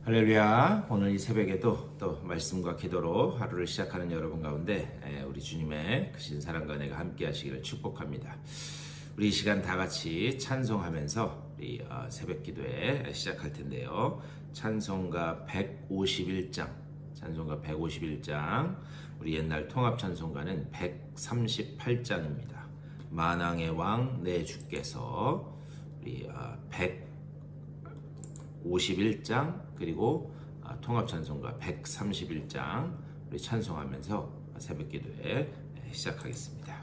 할렐루야. 오늘 이 새벽에도 또 말씀과 기도로 하루를 시작하는 여러분 가운데 우리 주님의 크신 사랑과 은혜가 함께 하시기를 축복합니다. 우리 이 시간 다 같이 찬송하면서 우리 새벽 기도에 시작할 텐데요. 찬송가 151장, 우리 옛날 통합 찬송가는 138장입니다. 만왕의 왕 내 주께서 우리 151장 그리고 통합 찬송가 131장 우리 찬송하면서 새벽 기도에 시작하겠습니다.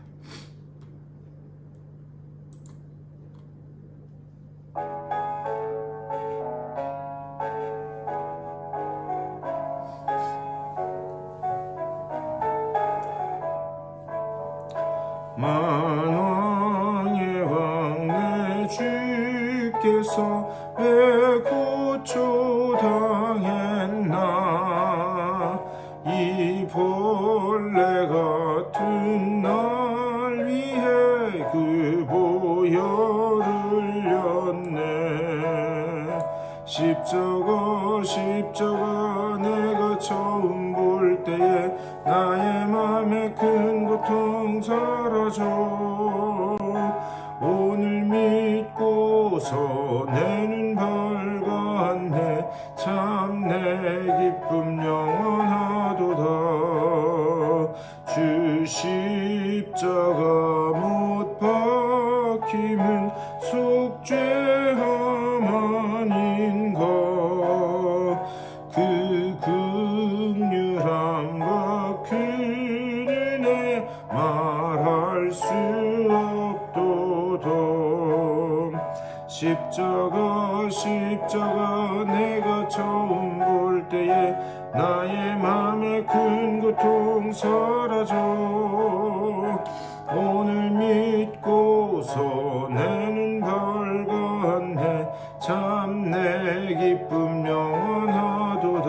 만왕의 왕 내 주께서 왜 고초당했나 이 벌레 같은 날 위해 그 보혈을 흘렸네. 십자가 내가 처음 볼 때에 나의 맘에 큰 고통 사라져. 오늘 믿고서 내 눈 밝았네. 참 내 기쁨 영원하도다. 주 십자가 못 박힘은 속죄함 아닌가. 그 긍휼함과 큰 은혜 말할 수 없도다. 십자가 내가 처음 볼 때에 나의 맘에 큰 고통 사라져. 오늘 믿고서 내 눈 밝았네. 참 내 기쁨 영원하도다.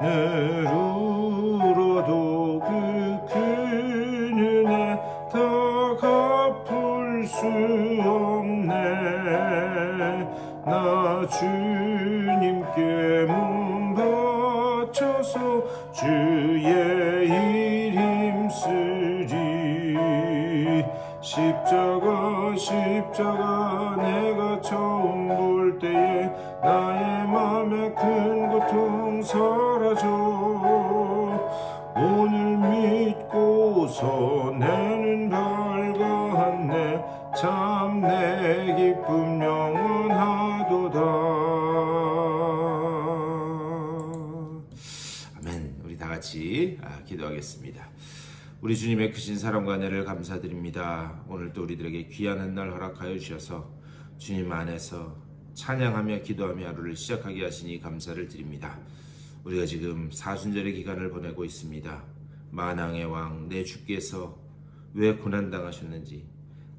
늘 울어도 그 큰 은혜 다 갚을 수 없네. 나 주님께 몸 바쳐서 주의 일 힘쓰리. 십자가 내가 처음 볼 때에 나의 맘에 큰 고통 사라져. 오늘 믿고서 내 눈 밝았네. 참 내 기쁨 영원하도다. 아멘. 우리 다 같이 기도하겠습니다. 우리 주님의 크신 사랑과 은혜를 감사드립니다. 오늘도 우리들에게 귀한 한 날 허락하여 주셔서 주님 안에서 찬양하며 기도하며 하루를 시작하게 하시니 감사를 드립니다. 우리가 지금 사순절의 기간을 보내고 있습니다. 만왕의 왕 내 주께서 왜 고난당하셨는지,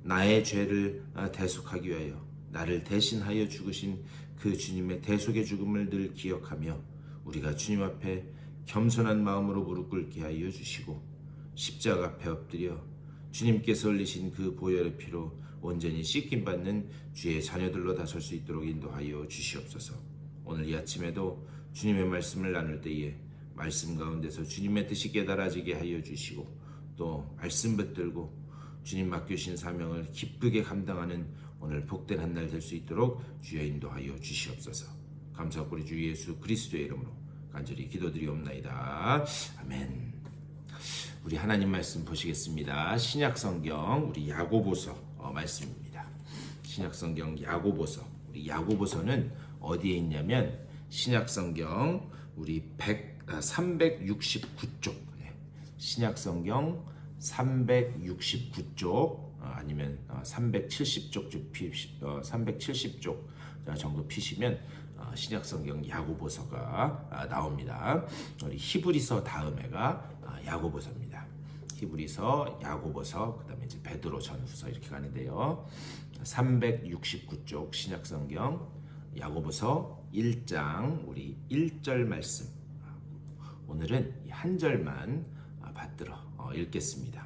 나의 죄를 대속하기 위하여 나를 대신하여 죽으신 그 주님의 대속의 죽음을 늘 기억하며 우리가 주님 앞에 겸손한 마음으로 무릎 꿇게 하여 주시고 십자가 앞에 엎드려 주님께서 흘리신 그 보혈의 피로 온전히 씻김받는 주의 자녀들로 다설 수 있도록 인도하여 주시옵소서. 오늘 이 아침에도 주님의 말씀을 나눌 때에 말씀 가운데서 주님의 뜻이 깨달아지게 하여 주시고 또 말씀 붙들고 주님 맡기신 사명을 기쁘게 감당하는 오늘 복된 한 날 될 수 있도록 주여 인도하여 주시옵소서. 감사하고 우리 주 예수 그리스도의 이름으로 간절히 기도드리옵나이다. 아멘. 우리 하나님 말씀 보시겠습니다. 신약성경 우리 야고보서 말씀입니다. 신약성경 야고보서. 우리 야고보서는 어디에 있냐면 신약성경 우리 369쪽. 신약성경 369쪽 아니면 370쪽 370쪽 정도 피시면 신약성경 야고보서가 나옵니다. 우리 히브리서 다음에가 야고보서입니다. 히브리서, 야고보서, 그다음에 이제 베드로 전후서 이렇게 가는데요. 369쪽 신약성경 야고보서 1장 우리 1절 말씀. 오늘은 한 절만 받들어 읽겠습니다.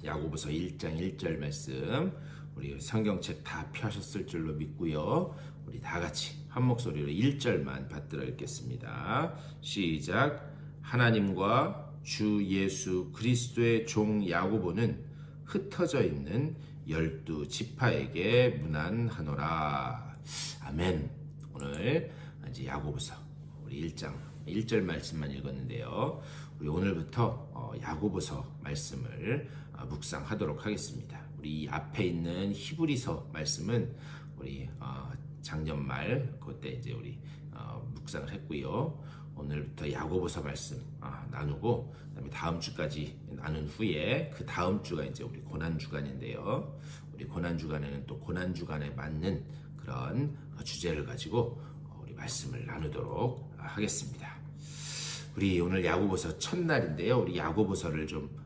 야고보서 1장 1절 말씀 우리 성경책 다 펴셨을 줄로 믿고요. 우리 다 같이 한 목소리로 1절만 받들어 읽겠습니다. 시작. 하나님과 주 예수 그리스도의 종 야고보는 흩어져 있는 12지파에게 문안하노라. 아멘. 오늘 이제 야고보서 우리 1장 1절 말씀만 읽었는데요. 우리 오늘부터 야고보서 말씀을 묵상하도록 하겠습니다. 우리 이 앞에 있는 히브리서 말씀은 우리 작년 말 그때 이제 우리 묵상을 했고요. 오늘부터 야고보서 말씀 나누고 그다음에 다음 주까지 나눈 후에 그 다음 주가 이제 우리 고난 주간인데요. 우리 고난 주간에는 또 고난 주간에 맞는 그런 주제를 가지고 우리 말씀을 나누도록 하겠습니다. 우리 오늘 야고보서 첫날인데요. 우리 야고보서를 좀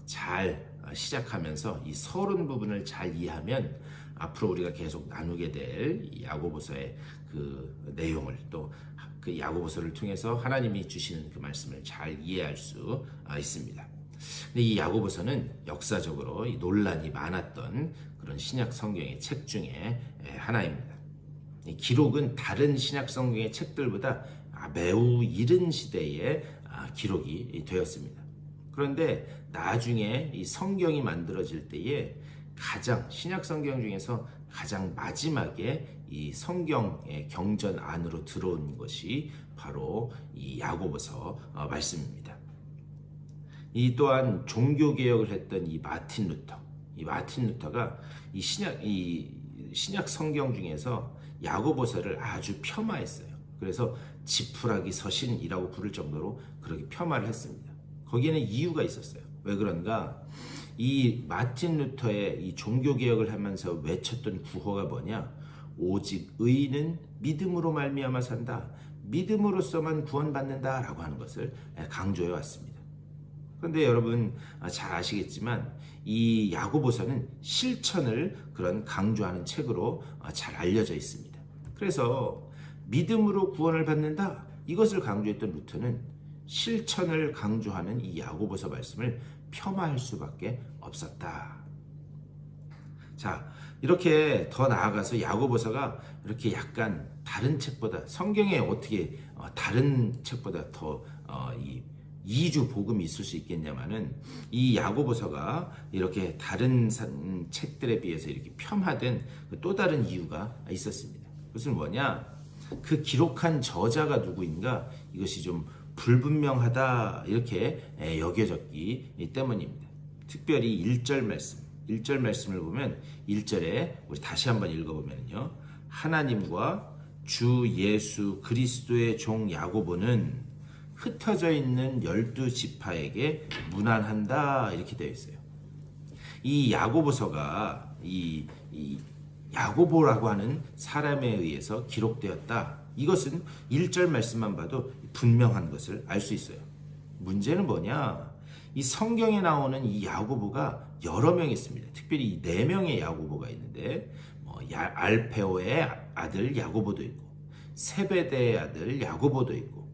잘 시작하면서 이 서론 부분을 잘 이해하면 앞으로 우리가 계속 나누게 될 이 야고보서의 그 내용을 또 그 야고보서를 통해서 하나님이 주시는 그 말씀을 잘 이해할 수 있습니다. 근데 이 야고보서는 역사적으로 이 논란이 많았던 그런 신약 성경의 책 중에 하나입니다. 이 기록은 다른 신약 성경의 책들보다 매우 이른 시대에 기록이 되었습니다. 그런데 나중에 이 성경이 만들어질 때에 가장 신약 성경 중에서 가장 마지막에 이 성경의 경전 안으로 들어온 것이 바로 이 야고보서 말씀입니다. 이 또한 종교 개혁을 했던 이 마틴 루터가 이 신약 성경 중에서 야고보서를 아주 폄하했어요. 그래서 지푸라기 서신이라고 부를 정도로 그렇게 폄하를 했습니다. 거기에는 이유가 있었어요. 왜 그런가? 이 마틴 루터의 이 종교 개혁을 하면서 외쳤던 구호가 뭐냐? 오직 의인은 믿음으로 말미암아 산다. 믿음으로서만 구원받는다라고 하는 것을 강조해 왔습니다. 그런데 여러분 잘 아시겠지만 이 야고보서는 실천을 그런 강조하는 책으로 잘 알려져 있습니다. 그래서 믿음으로 구원을 받는다 이것을 강조했던 루터는 실천을 강조하는 이 야고보서 말씀을 폄하할 수밖에 없었다. 자, 이렇게 더 나아가서 야고보서가 이렇게 약간 다른 책보다 성경에 어떻게 다른 책보다 더 이주 복음이 있을 수 있겠냐마는 이 야고보서가 이렇게 다른 책들에 비해서 이렇게 폄하된 또 다른 이유가 있었습니다. 그것은 뭐냐? 그 기록한 저자가 누구인가 이것이 좀 불분명하다 이렇게 여겨졌기 때문입니다. 특별히 1절 말씀을 보면 1절에 우리 다시 한번 읽어보면요. 하나님과 주 예수 그리스도의 종 야고보는 흩어져 있는 12지파에게 문안한다 이렇게 되어 있어요. 이 야고보서가 이 야고보라고 하는 사람에 의해서 기록되었다. 이것은 1절 말씀만 봐도 분명한 것을 알 수 있어요. 문제는 뭐냐? 이 성경에 나오는 이 야고보가 여러 명 있습니다. 특별히 4명의 야고보가 있는데 알페오의 아들 야고보도 있고 세베대의 아들 야고보도 있고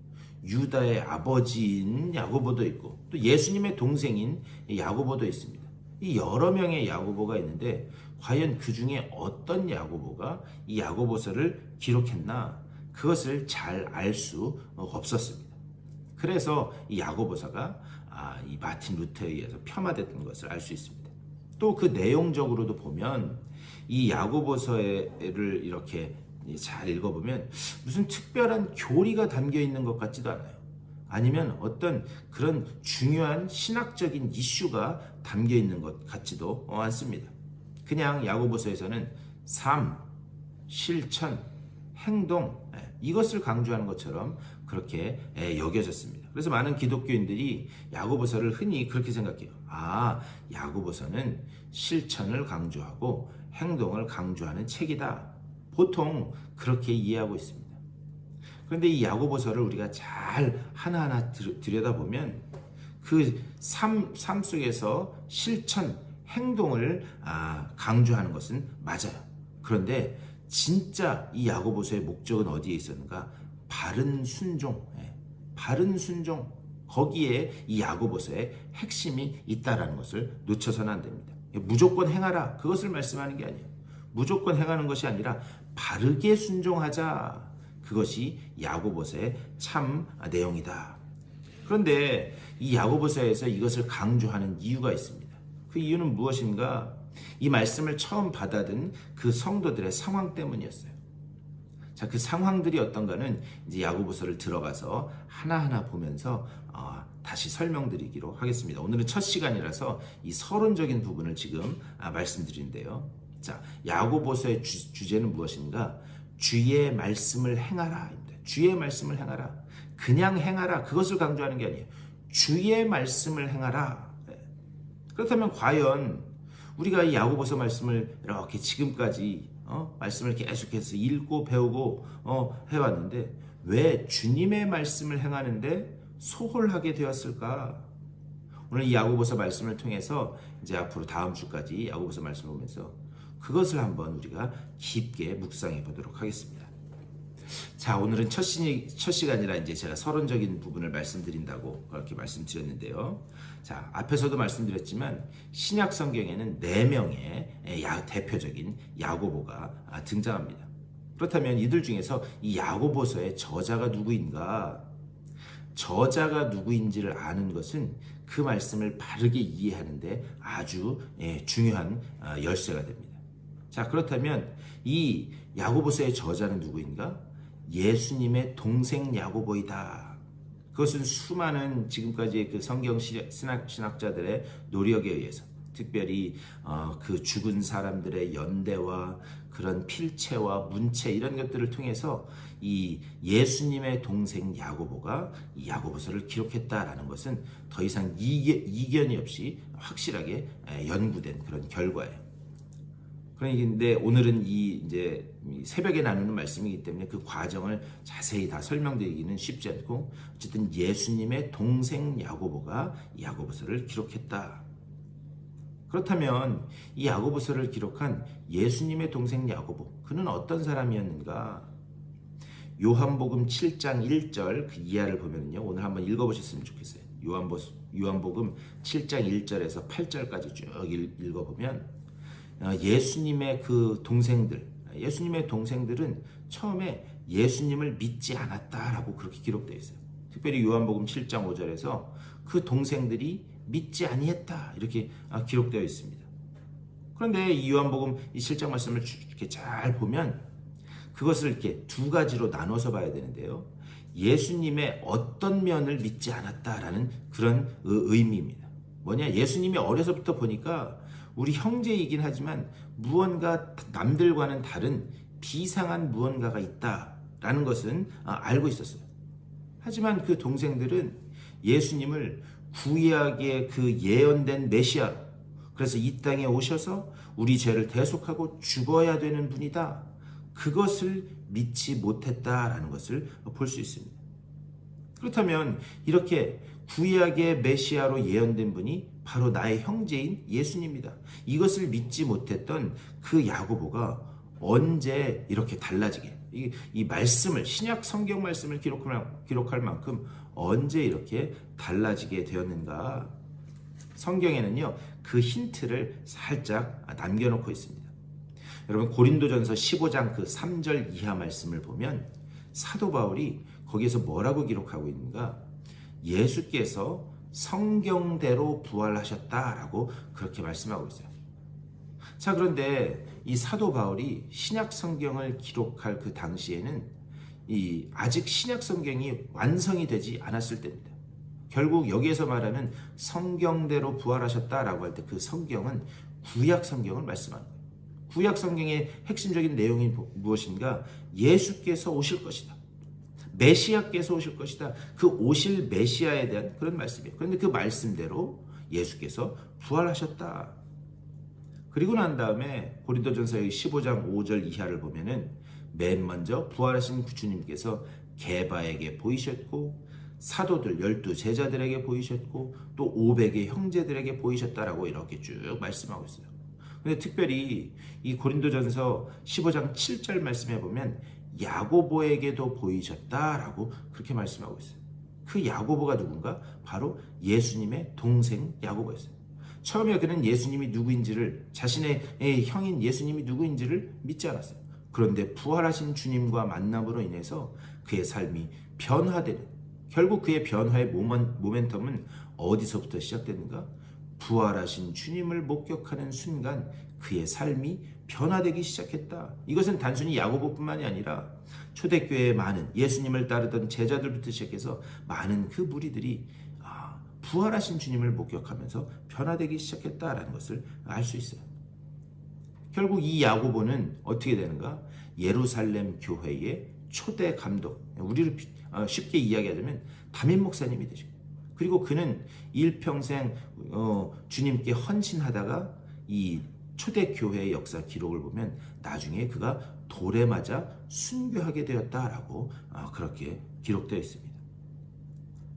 유다의 아버지인 야고보도 있고 또 예수님의 동생인 야고보도 있습니다. 이 여러 명의 야고보가 있는데 과연 그 중에 어떤 야고보가 이 야고보서를 기록했나? 그것을 잘 알 수 없었습니다. 그래서 이 야고보서가 이 마틴 루터에 의해서 폄하됐던 것을 알 수 있습니다. 또 그 내용적으로도 보면 이 야고보서를 이렇게 잘 읽어보면 무슨 특별한 교리가 담겨 있는 것 같지도 않아요. 아니면 어떤 그런 중요한 신학적인 이슈가 담겨 있는 것 같지도 않습니다. 그냥 야고보서에서는 삶, 실천, 행동 이것을 강조하는 것처럼 그렇게 여겨졌습니다. 그래서 많은 기독교인들이 야고보서를 흔히 그렇게 생각해요. 야고보서는 실천을 강조하고 행동을 강조하는 책이다. 보통 그렇게 이해하고 있습니다. 그런데 이 야고보서를 우리가 잘 하나하나 들여다보면 그 삶 속에서 실천, 행동을 강조하는 것은 맞아요. 그런데 진짜 이 야고보서의 목적은 어디에 있었는가? 바른 순종, 거기에 이 야고보서의 핵심이 있다라는 것을 놓쳐서는 안 됩니다. 무조건 행하라. 그것을 말씀하는 게 아니에요. 무조건 행하는 것이 아니라 바르게 순종하자. 그것이 야고보서의 참 내용이다. 그런데 이 야고보서에서 이것을 강조하는 이유가 있습니다. 그 이유는 무엇인가? 이 말씀을 처음 받아든 그 성도들의 상황 때문이었어요. 자, 그 상황들이 어떤가는 이제 야고보서를 들어가서 하나하나 보면서 다시 설명드리기로 하겠습니다. 오늘은 첫 시간이라서 이 서론적인 부분을 지금 말씀드리는데요. 자, 야고보서의 주제는 무엇인가? 주의 말씀을 행하라입니다. 주의 말씀을 행하라. 그냥 행하라. 그것을 강조하는 게 아니에요. 주의 말씀을 행하라. 그렇다면 과연 우리가 이 야고보서 말씀을 이렇게 지금까지 말씀을 계속해서 읽고 배우고 해왔는데 왜 주님의 말씀을 행하는데 소홀하게 되었을까? 오늘 이 야고보서 말씀을 통해서 이제 앞으로 다음 주까지 야고보서 말씀을 보면서 그것을 한번 우리가 깊게 묵상해 보도록 하겠습니다. 자, 오늘은 첫 시간이라 이제 제가 서론적인 부분을 말씀드린다고 그렇게 말씀드렸는데요. 자, 앞에서도 말씀드렸지만 신약 성경에는 4명의 대표적인 야고보가 등장합니다. 그렇다면 이들 중에서 이 야고보서의 저자가 누구인가? 저자가 누구인지를 아는 것은 그 말씀을 바르게 이해하는데 아주 중요한 열쇠가 됩니다. 자, 그렇다면 이 야고보서의 저자는 누구인가? 예수님의 동생 야고보이다. 그것은 수많은 지금까지의 그 성경 신학자들의 노력에 의해서 특별히 그 죽은 사람들의 연대와 그런 필체와 문체 이런 것들을 통해서 이 예수님의 동생 야고보가 이 야고보서를 기록했다라는 것은 더 이상 이견이 없이 확실하게 연구된 그런 결과예요. 그런데 오늘은 이제 새벽에 나누는 말씀이기 때문에 그 과정을 자세히 다 설명드리기는 쉽지 않고 어쨌든 예수님의 동생 야고보가 이 야고보서를 기록했다. 그렇다면 이 야고보서를 기록한 예수님의 동생 야고보, 그는 어떤 사람이었는가? 요한복음 7장 1절 그 이하를 보면요, 오늘 한번 읽어보셨으면 좋겠어요. 요한복음 7장 1절에서 8절까지 쭉 읽어보면 예수님의 그 예수님의 동생들은 처음에 예수님을 믿지 않았다라고 그렇게 기록되어 있어요. 특별히 요한복음 7장 5절에서 그 동생들이 믿지 아니했다 이렇게 기록되어 있습니다. 그런데 이 요한복음 이 7장 말씀을 이렇게 잘 보면 그것을 이렇게 두 가지로 나눠서 봐야 되는데요. 예수님의 어떤 면을 믿지 않았다라는 그런 의미입니다. 뭐냐? 예수님이 어려서부터 보니까 우리 형제이긴 하지만 무언가 남들과는 다른 비상한 무언가가 있다라는 것은 알고 있었어요. 하지만 그 동생들은 예수님을 구약의 그 예언된 메시아로, 그래서 이 땅에 오셔서 우리 죄를 대속하고 죽어야 되는 분이다, 그것을 믿지 못했다라는 것을 볼 수 있습니다. 그렇다면 이렇게 구약의 메시아로 예언된 분이 바로 나의 형제인 예수님입니다. 이것을 믿지 못했던 그 야고보가 언제 이렇게 달라지게, 이 말씀을, 신약 성경 말씀을 기록할 만큼 언제 이렇게 달라지게 되었는가? 성경에는요, 그 힌트를 살짝 남겨놓고 있습니다. 여러분, 고린도전서 15장 그 3절 이하 말씀을 보면 사도 바울이 거기에서 뭐라고 기록하고 있는가? 예수께서 성경대로 부활하셨다라고 그렇게 말씀하고 있어요. 자, 그런데 이 사도 바울이 신약 성경을 기록할 그 당시에는 아직 신약 성경이 완성이 되지 않았을 때입니다. 결국 여기에서 말하는 성경대로 부활하셨다라고 할 때 그 성경은 구약 성경을 말씀하는 거예요. 구약 성경의 핵심적인 내용이 무엇인가? 예수께서 오실 것이다. 메시아께서 오실 것이다. 그 오실 메시아에 대한 그런 말씀이에요. 그런데 그 말씀대로 예수께서 부활하셨다. 그리고 난 다음에 고린도전서의 15장 5절 이하를 보면은 맨 먼저 부활하신 주님께서 게바에게 보이셨고 사도들 12제자들에게 보이셨고 또 500의 형제들에게 보이셨다라고 이렇게 쭉 말씀하고 있어요. 근데 특별히 이 고린도전서 15장 7절 말씀해 보면 야고보에게도 보이셨다라고 그렇게 말씀하고 있어요. 그 야고보가 누군가? 바로 예수님의 동생 야고보였어요. 처음에 그는 예수님이 누구인지를, 자신의 형인 예수님이 누구인지를 믿지 않았어요. 그런데 부활하신 주님과 만남으로 인해서 그의 삶이 변화되는, 결국 그의 변화의 모멘텀은 어디서부터 시작되는가? 부활하신 주님을 목격하는 순간 그의 삶이 변화되기 시작했다. 이것은 단순히 야고보뿐만이 아니라 초대교회의 많은 예수님을 따르던 제자들부터 시작해서 많은 그 무리들이 부활하신 주님을 목격하면서 변화되기 시작했다라는 것을 알 수 있어요. 결국 이 야고보는 어떻게 되는가? 예루살렘 교회의 초대 감독, 우리를 쉽게 이야기하자면 담임 목사님이 되죠. 그리고 그는 일평생 주님께 헌신하다가 이 초대교회의 역사 기록을 보면 나중에 그가 돌에 맞아 순교하게 되었다라고 그렇게 기록되어 있습니다.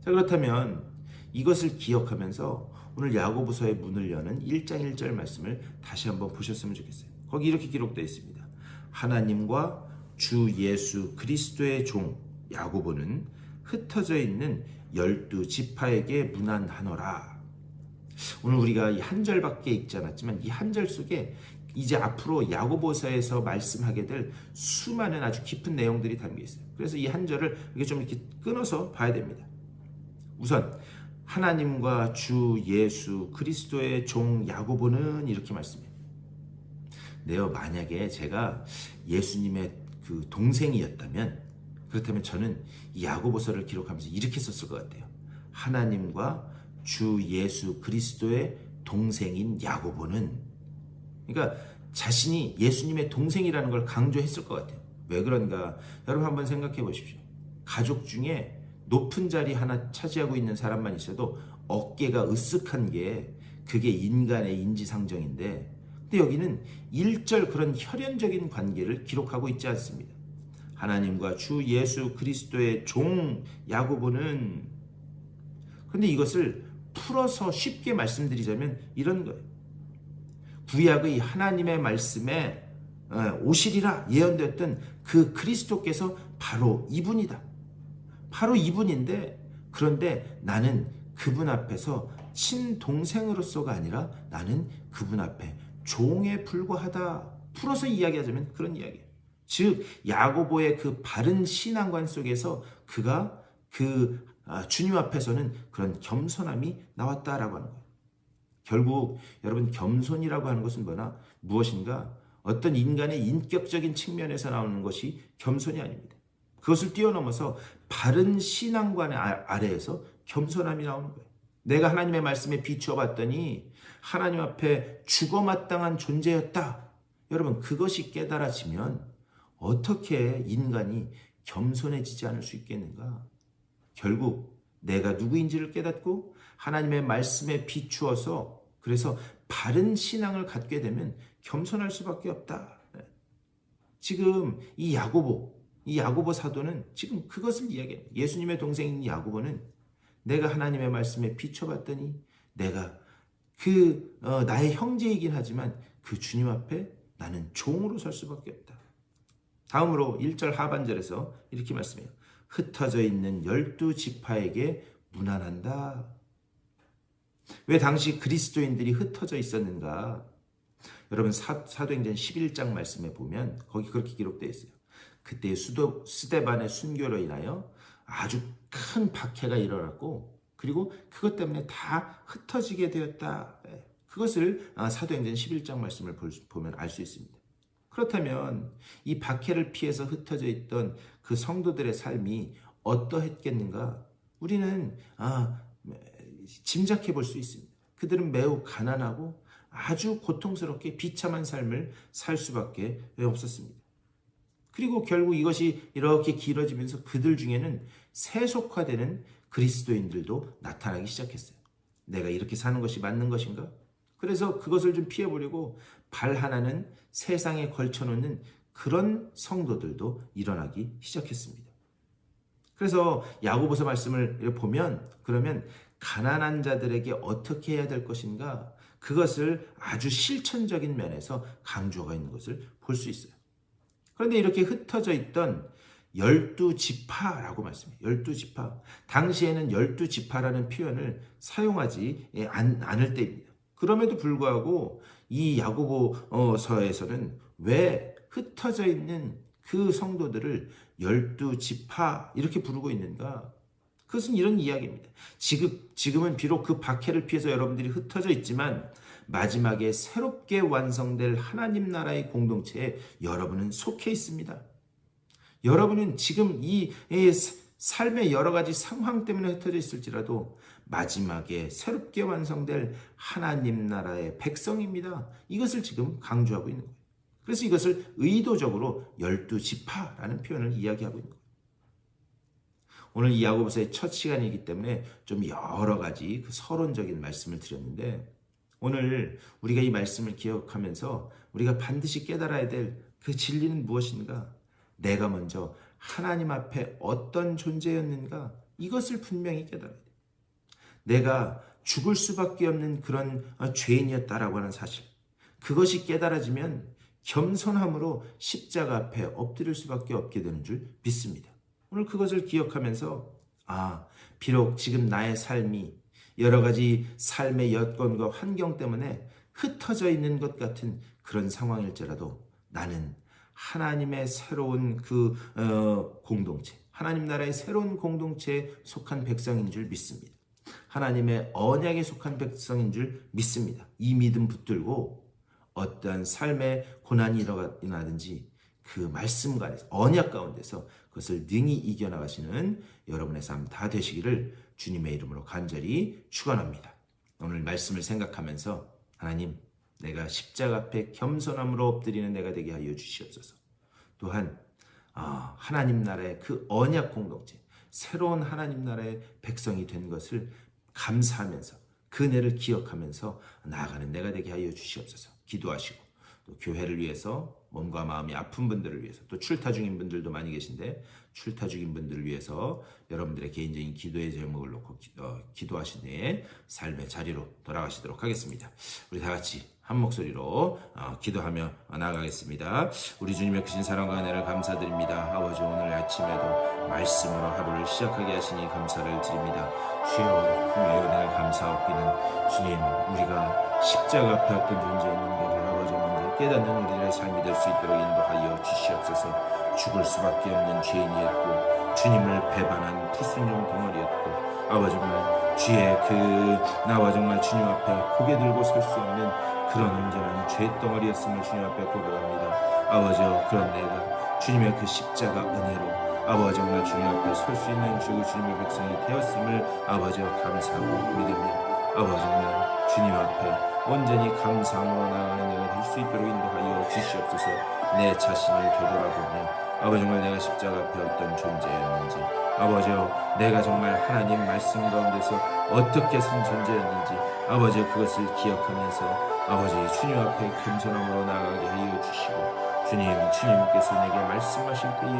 자, 그렇다면 이것을 기억하면서 오늘 야고보서의 문을 여는 1장 1절 말씀을 다시 한번 보셨으면 좋겠어요. 거기 이렇게 기록되어 있습니다. 하나님과 주 예수 그리스도의 종 야고보는 흩어져 있는 12지파에게 문안하노라. 오늘 우리가 이 한 절밖에 읽지 않았지만 이 한 절 속에 이제 앞으로 야고보서에서 말씀하게 될 수많은 아주 깊은 내용들이 담겨 있어요. 그래서 이 한 절을 이렇게 끊어서 봐야 됩니다. 우선 하나님과 주 예수 그리스도의 종 야고보는 이렇게 말씀해요. 네요, 만약에 제가 예수님의 그 동생이었다면, 그렇다면 저는 이 야고보서를 기록하면서 이렇게 썼을 것 같아요. 하나님과 주 예수 그리스도의 동생인 야고보는, 그러니까 자신이 예수님의 동생이라는 걸 강조했을 것 같아요. 왜 그런가? 여러분 한번 생각해 보십시오. 가족 중에 높은 자리 하나 차지하고 있는 사람만 있어도 어깨가 으쓱한 게 그게 인간의 인지상정인데, 근데 여기는 일절 그런 혈연적인 관계를 기록하고 있지 않습니다. 하나님과 주 예수 그리스도의 종 야고보는, 그런데 이것을 풀어서 쉽게 말씀드리자면 이런 거예요. 구약의 하나님의 말씀에 오시리라 예언되었던 그 그리스도께서 바로 이분이다. 바로 이분인데, 그런데 나는 그분 앞에서 친동생으로서가 아니라 나는 그분 앞에 종에 불과하다. 풀어서 이야기하자면 그런 이야기예요. 즉 야고보의 그 바른 신앙관 속에서 그가 그 주님 앞에서는 그런 겸손함이 나왔다라고 하는 거예요. 결국 여러분, 겸손이라고 하는 것은 무엇인가? 어떤 인간의 인격적인 측면에서 나오는 것이 겸손이 아닙니다. 그것을 뛰어넘어서 바른 신앙관 아래에서 겸손함이 나오는 거예요. 내가 하나님의 말씀에 비추어 봤더니 하나님 앞에 죽어마땅한 존재였다. 여러분, 그것이 깨달아지면 어떻게 인간이 겸손해지지 않을 수 있겠는가? 결국 내가 누구인지를 깨닫고 하나님의 말씀에 비추어서, 그래서 바른 신앙을 갖게 되면 겸손할 수밖에 없다. 지금 이 야고보 사도는 지금 그것을 이야기해요. 예수님의 동생인 야고보는 내가 하나님의 말씀에 비춰봤더니 내가 나의 형제이긴 하지만 그 주님 앞에 나는 종으로 설 수밖에 없다. 다음으로 1절 하반절에서 이렇게 말씀해요. 흩어져 있는 12지파에게 문안한다. 왜 당시 그리스도인들이 흩어져 있었는가? 여러분, 사도행전 11장 말씀에 보면 거기 그렇게 기록되어 있어요. 그때 스데반의 순교로 인하여 아주 큰 박해가 일어났고, 그리고 그것 때문에 다 흩어지게 되었다. 그것을 사도행전 11장 말씀을 보면 알 수 있습니다. 그렇다면 이 박해를 피해서 흩어져 있던 그 성도들의 삶이 어떠했겠는가? 우리는 짐작해 볼 수 있습니다. 그들은 매우 가난하고 아주 고통스럽게 비참한 삶을 살 수밖에 없었습니다. 그리고 결국 이것이 이렇게 길어지면서 그들 중에는 세속화되는 그리스도인들도 나타나기 시작했어요. 내가 이렇게 사는 것이 맞는 것인가? 그래서 그것을 좀 피해보려고 발 하나는 세상에 걸쳐놓는 그런 성도들도 일어나기 시작했습니다. 그래서 야고보서 말씀을 보면, 그러면 가난한 자들에게 어떻게 해야 될 것인가? 그것을 아주 실천적인 면에서 강조가 있는 것을 볼 수 있어요. 그런데 이렇게 흩어져 있던 12지파라고 말씀해요. 12지파. 당시에는 12지파라는 표현을 사용하지 않을 때입니다. 그럼에도 불구하고 이 야고보서에서는 왜 흩어져 있는 그 성도들을 12지파 이렇게 부르고 있는가? 그것은 이런 이야기입니다. 지금은 비록 그 박해를 피해서 여러분들이 흩어져 있지만 마지막에 새롭게 완성될 하나님 나라의 공동체에 여러분은 속해 있습니다. 여러분은 지금 이 삶의 여러 가지 상황 때문에 흩어져 있을지라도 마지막에 새롭게 완성될 하나님 나라의 백성입니다. 이것을 지금 강조하고 있는 거예요. 그래서 이것을 의도적으로 12지파라는 표현을 이야기하고 있는 거예요. 오늘 이 야고보서의 첫 시간이기 때문에 좀 여러 가지 그 서론적인 말씀을 드렸는데, 오늘 우리가 이 말씀을 기억하면서 우리가 반드시 깨달아야 될 그 진리는 무엇인가? 내가 먼저 하나님 앞에 어떤 존재였는가? 이것을 분명히 깨달아야 돼. 내가 죽을 수밖에 없는 그런 죄인이었다라고 하는 사실, 그것이 깨달아지면 겸손함으로 십자가 앞에 엎드릴 수밖에 없게 되는 줄 믿습니다. 오늘 그것을 기억하면서 비록 지금 나의 삶이 여러 가지 삶의 여건과 환경 때문에 흩어져 있는 것 같은 그런 상황일지라도 나는 하나님의 새로운 그 공동체, 하나님 나라의 새로운 공동체에 속한 백성인 줄 믿습니다. 하나님의 언약에 속한 백성인 줄 믿습니다. 이 믿음 붙들고 어떠한 삶의 고난이 일어나든지 그 말씀 가운데서, 언약 가운데서 그것을 능히 이겨나가시는 여러분의 삶 다 되시기를 주님의 이름으로 간절히 축원합니다. 오늘 말씀을 생각하면서 하나님, 내가 십자가 앞에 겸손함으로 엎드리는 내가 되게 하여 주시옵소서. 또한 하나님 나라의 그 언약 공동체, 새로운 하나님 나라의 백성이 된 것을 감사하면서 그 은혜를 기억하면서 나아가는 내가 되게 하여 주시옵소서. 기도하시고 또 교회를 위해서, 몸과 마음이 아픈 분들을 위해서, 또 출타 중인 분들도 많이 계신데 출타 중인 분들을 위해서 여러분들의 개인적인 기도의 제목을 놓고 기도하신 후에 삶의 자리로 돌아가시도록 하겠습니다. 우리 다 같이 한 목소리로 기도하며 나아가겠습니다. 우리 주님의 크신 사랑과 은혜를 감사드립니다. 아버지, 오늘 아침에도 말씀으로 하루를 시작하게 하시니 감사를 드립니다. 주여, 그 은혜를 감사하옵기는 주님, 우리가 십자가 앞에 어떤 존재에 있는 것을 아버지 먼저 깨닫는 우리들의 삶이 될 수 있도록 인도하여 주시옵소서. 죽을 수밖에 없는 죄인이었고 주님을 배반한 푸순용 덩어리였고 아버지, 정말 주의 나와 정말 주님 앞에 고개 들고 설 수 없는 그런 온전한 죄덩어리였음을 주님 앞에 고백합니다. 아버지여, 그런 내가 주님의 그 십자가 은혜로 아버지 정말 주님 앞에 설 수 있는 주님의 백성이 되었음을 아버지여 감사하고 믿으며 아버지 정말 주님 앞에 온전히 감사함으로 나아가는 내가 될 수 있도록 인도하여 주시옵소서. 내 자신을 되돌아보며 아버지 정말 내가 십자가 앞에 어떤 존재였는지, 아버지여 내가 정말 하나님 말씀 가운데서 어떻게 선 존재였는지 아버지 그것을 기억하면서 아버지 주님 앞에 겸손함으로 나아가게 하여 주시고, 주님께서 내게 말씀하실 때에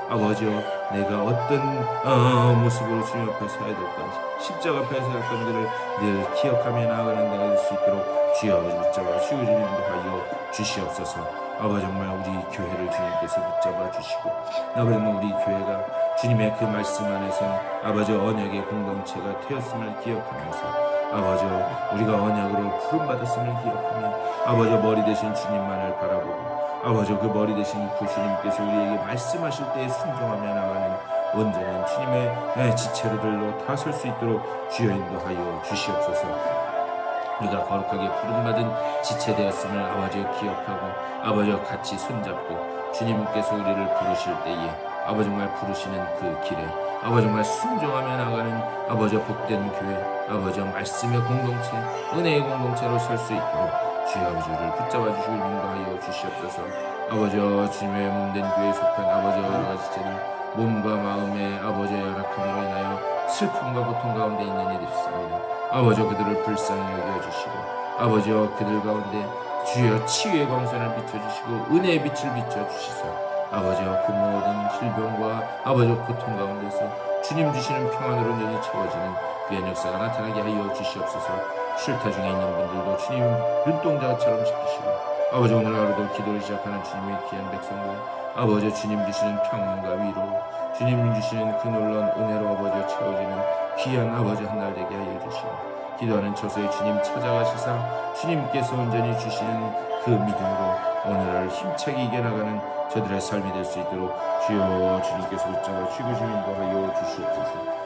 아버지여 내가 어떤 모습으로 주님 앞에 서야 될 건지, 십자가 앞에 서야 할 건지를 늘 기억하며 나아가는 내가 될 수 있도록 주여 아버지 붙잡아 주님도 하여 주시옵소서. 아버지 정말 우리 교회를 주님께서 붙잡아 주시고 아버지 정말 우리 교회가 주님의 그 말씀 안에서 아버지 언약의 공동체가 되었음을 기억하면서 아버지 우리가 언약으로 부름받았음을 기억하며 아버지 머리 되신 주님만을 바라보고 아버지 그 머리 되신 그 주님께서 우리에게 말씀하실 때에 순종하며 나가는 온전한 주님의 지체로들로 다 설 수 있도록 주여 인도하여 주시옵소서. 우리가 거룩하게 부름받은 지체되었음을 아버지여 기억하고 아버지여 같이 손잡고 주님께서 우리를 부르실 때에 아버지 정말 부르시는 그 길에 아버지 정말 순종하며 나가는 아버지여 복된 교회, 아버지여 말씀의 공동체, 은혜의 공동체로 설 수 있도록 주여 아버지를 붙잡아 주시고 인도하여 주시옵소서. 아버지여 주님의 몸된 교회에 속한 아버지여 여러 가지 지체들 몸과 마음의 아버지의 열악함으로 인하여 슬픔과 고통 가운데 있는 이들이 있습니다. 아버지여 그들을 불쌍히 여겨주시고 아버지여 그들 가운데 주여 치유의 광선을 비춰주시고 은혜의 빛을 비춰주시사 아버지여 그 모든 질병과 아버지여 고통 가운데서 주님 주시는 평안으로 온전히 채워지는 귀한 역사가 나타나게 하여 주시옵소서. 쉴타 중에 있는 분들도 주님 눈동자처럼 지키시고 아버지 오늘 하루도 기도를 시작하는 주님의 귀한 백성들 아버지 주님 주시는 평안과 위로 주님 주시는 그 놀라운 은혜로 아버지여 채워지는 귀한 아버지 한 날 되게 하여 주시고 기도하는 처소에 주님 찾아가시사 주님께서 온전히 주시는 그 믿음으로 오늘을 힘차게 이겨나가는 저들의 삶이 될 수 있도록 주여 주님께서 붙잡아 주시고 주님도 하여 주시옵소서.